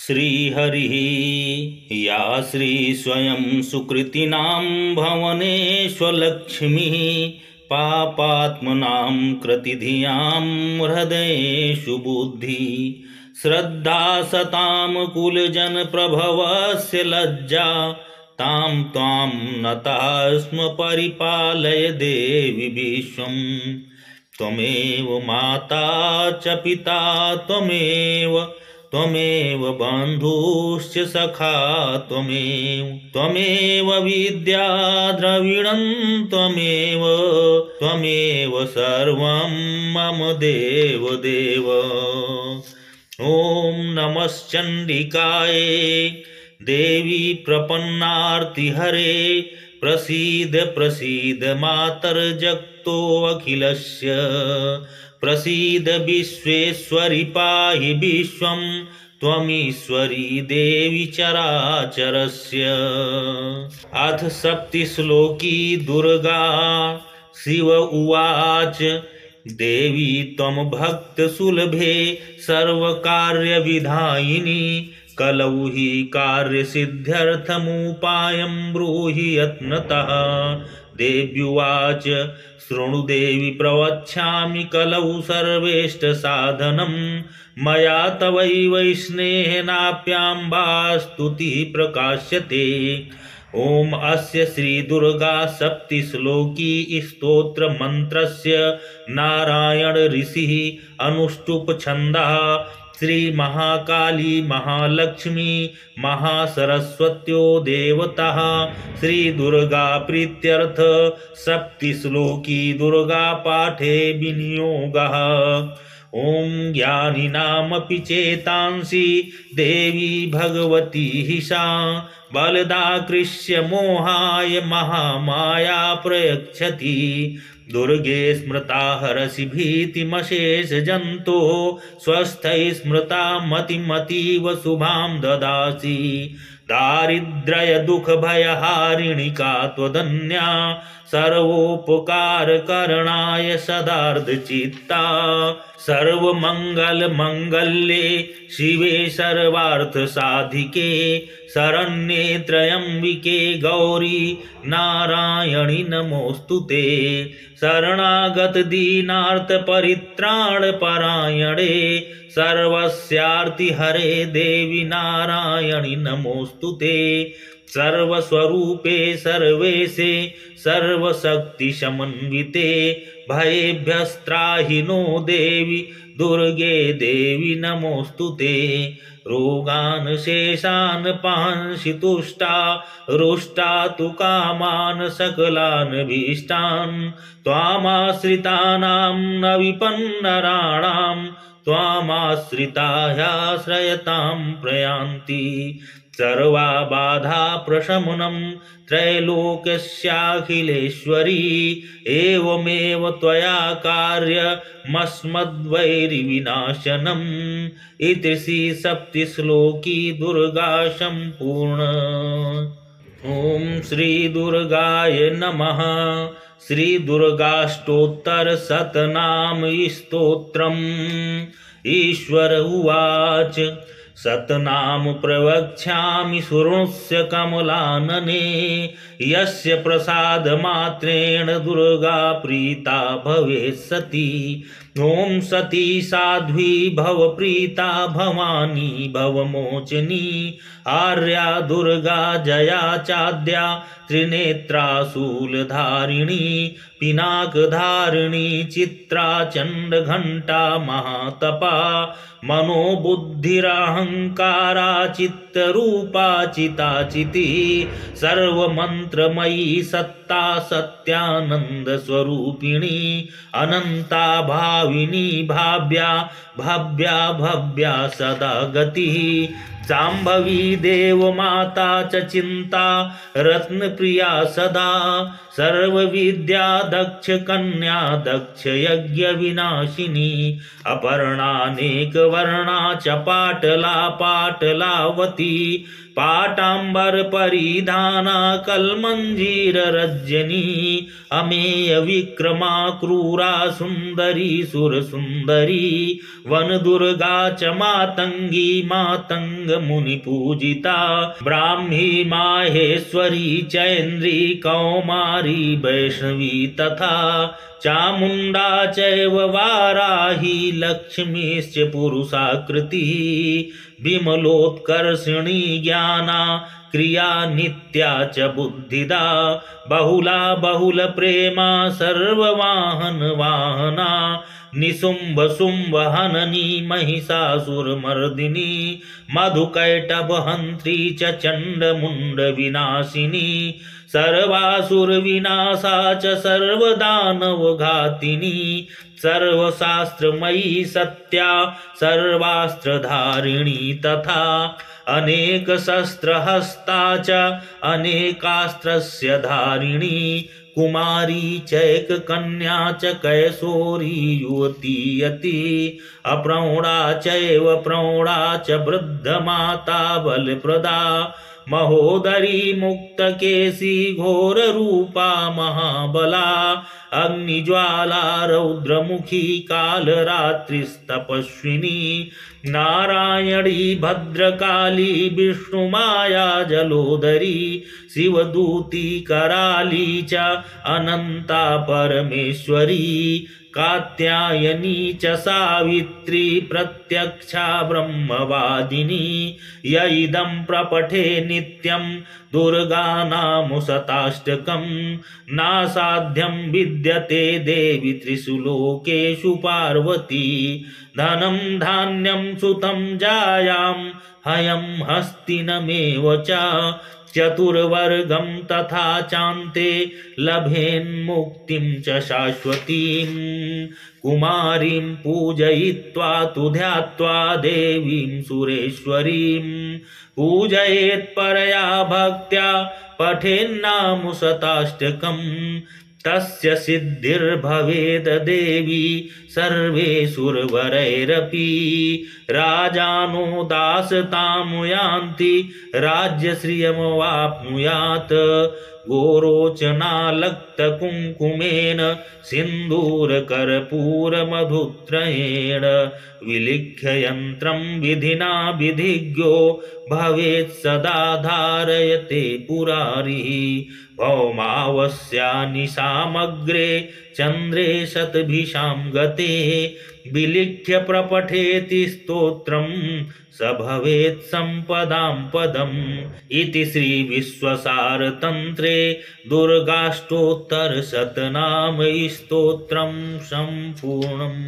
श्रीहरिः या श्री स्वयं सुकृतिनां भवनेष्वलक्ष्मीः पापात्मनां कृतिधियां हृदयेषु बुद्धि श्रद्धा सतां कुलजनप्रभवस्य लज्जा तां त्वां नताः स्म परिपालय देवि विश्वं त्वमेव माता च पिता त्वमेव बन्धुश्च सखा त्वमेव विद्या द्रविणं त्वमेव सर्वं मम देव। ॐ नमश्चण्डिकायै देवी प्रपन्नार्तिहरे प्रसीद मातर्जगतो अखिलस्य प्रसीद विश्वेश्वरि पाहि विश्वं त्वमीश्वरी देवी चराचरस्य। अथ सप्तश्लोकी दुर्गा शिव उवाच देवी त्वं भक्तसुलभे सर्वकार्यविधायिनी कलौ हि कार्यसिद्ध्यर्थमुपायं ब्रूहि यत्नतः। देव्युवाच शृणु देवि प्रवक्ष्यामि कलौ सर्वेष्टसाधनं मया तवैव स्नेहेनाप्याम्बा स्तुतिः प्रकाश्यते। ओम अस्य श्री दुर्गा सप्तश्लोकी स्तोत्र मंत्रस्य नारायण ऋषिः अनुष्टुप छन्दः श्री महाकाली महालक्ष्मी महासरस्वत्यो देवता श्री दुर्गा प्रीत्यर्थ सप्तश्लोकी दुर्गा पाठे विनियोगः। ओम ज्ञानिनामपि चेतांसि देवी भगवती सा बलदाकृष्य मोहाय महामाया प्रयच्छति। दुर्गे स्मृता हरसि भीतिमशेष जंतो स्वस्थै स्मृता मतिमतीव शुभां ददासि। दारिद्र्य दुख भयहारिणी का त्वदन्या सर्वोपकार करणाय सदार्धचित्ता। सर्वमंगल मंगल्ये शिवे सर्वार्थ साधिके शरण्ये त्र्यंबिके गौरी नारायणि नमोस्तुते। शरणागत दीनार्थ परित्राण परायणे सर्वस्यार्ति हरे देवी नारायणि नमोस्तुते। सर्वस्वरूपे सर्वेशे सर्वशक्ति समन्विते भयेभ्यस्त्राहि नो देवी दुर्गे देवी नमोस्तुते। रोगान् शेषान् पांसि तुष्टा रुष्टा तु कामान् सकलान् भीष्टान् त्वामाश्रितानां न विपन्नराणां त्वामाश्रितायाश्रयतां प्रयान्ति। सर्वा बाधा प्रशमनं त्रैलोक्यस्याखिलेश्वरी एवमेव त्वया कार्यमस्मद्वैरिविनाशनम्। इति श्री सप्तश्लोकी दुर्गा सम्पूर्ण। ओम श्री दुर्गाय नमः। श्री दुर्गाष्टोत्तर शतनाम स्तोत्रम्। ईश्वर उवाच शतनाम प्रवक्ष्यामि शृणुष्य कमलानने यस्य प्रसाद मात्रेण दुर्गा प्रीता भवेत् सती। ओम सती साध्वी भव प्रीता भवानी भवमोचनी आर्या दुर्गा जया चाद्या त्रिनेत्रा शूलधारिणी पिनाकधारिणी चित्रा चण्डघण्टा महातपा मनोबुद्धिरहंकारा चित्तरूपा चिताचिति सर्वमंत्रमयी सत्ता सत्यानंद स्वरूपिणी अनंता भाविनी भाव्या भव्या सदा गतिः। शाम्भवी देव माता च चिंता रत्न प्रिया सदा सर्वविद्या दक्ष कन्या दक्ष यज्ञ विनाशिनी अपर्णानेक वर्णा च पाटलावती पाटांबर परिधाना कलमंजीर रजनी अमेय विक्रमा क्रूरा सुंदरी सुर सुंदरी वन दुर्गा च मातंगी मुनिपूजिता ब्राह्मी माहेश्वरी चैन्द्री कौमारी वैष्णवी तथा चामुण्डा चैव वाराही लक्ष्मीश्च पुरुषाकृतिः विमलोत्कर्षिणी ज्ञाना क्रिया नित्या च बुद्धिदा बहुला बहुल प्रेमा सर्ववाहन वाहना निशुम्भ शुम्भ हननी महिषासुरमर्दिनी मधुकैटभहन्त्री च चण्डमुण्ड विनाशिनी सर्वासुर विनाशा च सर्वदानवघातिनी सर्वशास्त्रमयी सत्या सर्वास्त्रधारिणी तथा अनेक शस्त्रहस्ता च अनेकास्त्रस्य धारिणी कुमारी चैककन्या च कैशोरी युवती यति अप्रौढा चैव प्रौढा च वृद्धमाता बलप्रदा महोदरी मुक्तकेशी घोररूपा महाबला अग्निज्वाला रौद्रमुखी कालरात्रिस्तपस्विनी नारायणी भद्रकाली विष्णुमाया जलोदरी शिवदूती कराली च अनंता परमेश्वरी कात्यायनी च सावित्री प्रत्यक्षा ब्रह्मवादिनी य इदं प्रपठे नित्यं दुर्गानां शताष्टकं नासाध्यं विद्यते देवी त्रिषु लोकेषु पार्वती धनं धान्यं सुतं जायां हयं हस्तिनमेव च चतुर्वर्गं तथा चान्ते लभेन्मुक्तिं च शाश्वतीं कुमारीं पूजयित्वा तु ध्यात्वा देवीं सुरेश्वरीं पूजयेत् परया भक्त्या पठेन्नाम शताष्टकम् तस्य सिद्धिर्भवेद देवी सर्वेषुर्वरैरपि राजानो दासतां यान्ति राज्यश्रियमवाप्नुयात् गोरोचनालक्तकुङ्कुमेन सिन्दूरकर्पूरमधुत्रयेण विलिख्य यन्त्रं विधिना विधिज्ञो भवेत् सदा धारयते पुरारिः भौमावस्या निशामग्रे चन्द्रे शतभिषां गते विलिख्य प्रपठेति स्तोत्रं स भवेत् संपदां पदम् इति श्री विश्वसारतन्त्रे दुर्गाष्टोत्तरशतनाम स्तोत्रं सम्पूर्णम्।